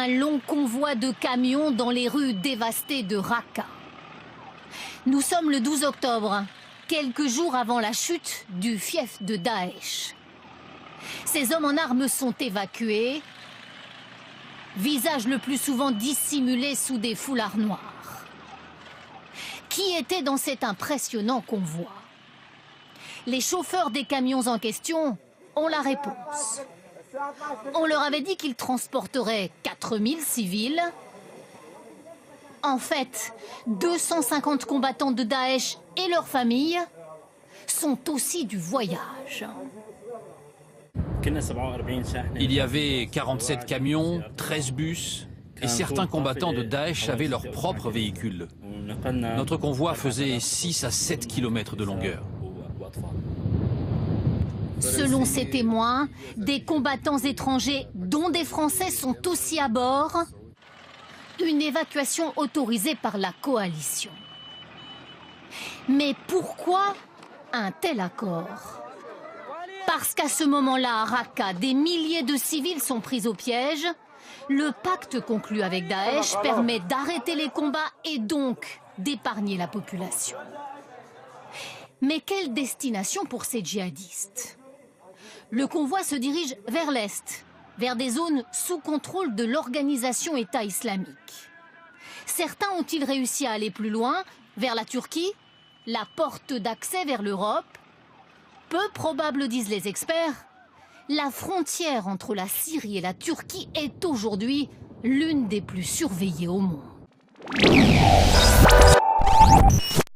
Un long convoi de camions dans les rues dévastées de Raqqa. Nous sommes le 12 octobre, quelques jours avant la chute du fief de Daesh. Ces hommes en armes sont évacués, visage le plus souvent dissimulé sous des foulards noirs. Qui était dans cet impressionnant convoi? Les chauffeurs des camions en question ont la réponse. On leur avait dit qu'ils transporteraient 4000 civils. En fait, 250 combattants de Daesh et leurs familles sont aussi du voyage. Il y avait 47 camions, 13 bus et certains combattants de Daesh avaient leur propre véhicule. Notre convoi faisait 6 à 7 km de longueur. Selon ces témoins, des combattants étrangers, dont des Français, sont aussi à bord. Une évacuation autorisée par la coalition. Mais pourquoi un tel accord? Parce qu'à ce moment-là, à Raqqa, des milliers de civils sont pris au piège. Le pacte conclu avec Daesh permet d'arrêter les combats et donc d'épargner la population. Mais quelle destination pour ces djihadistes? Le convoi se dirige vers l'Est, vers des zones sous contrôle de l'organisation État islamique. Certains ont-ils réussi à aller plus loin, vers la Turquie, la porte d'accès vers l'Europe? Peu probable, disent les experts. La frontière entre la Syrie et la Turquie est aujourd'hui l'une des plus surveillées au monde.